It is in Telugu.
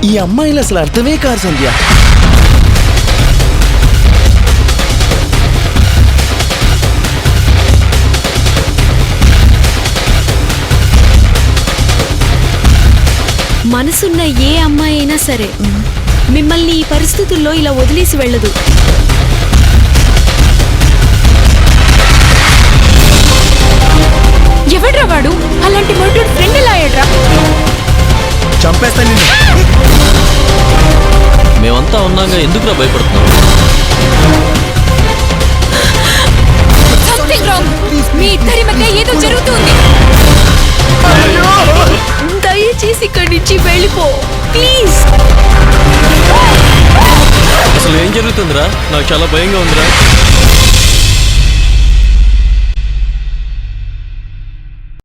ఈ అమ్మాయిలు అసలు అర్థమే కాదు సంధ్య. మనసున్న ఏ అమ్మాయి అయినా సరే మిమ్మల్ని ఈ పరిస్థితుల్లో ఇలా వదిలేసి వెళ్ళదు. ఎవడ్రా వాడు? అలాంటి మొడ్డు ఫ్రెండ్ ఎలా అయ్యాడ్రా? చంపేస్తా నిన్ను. మేమంతా ఉన్నాగా ఎందుకురా భయపడుతున్నావు? మీ ఇద్దరి మధ్య ఏదో జరుగుతుంది. దయచేసి ఇక్కడి నుంచి వెళ్ళిపో ప్లీజ్. అసలు ఏం జరుగుతుందిరా? నాకు చాలా భయంగా ఉందిరా.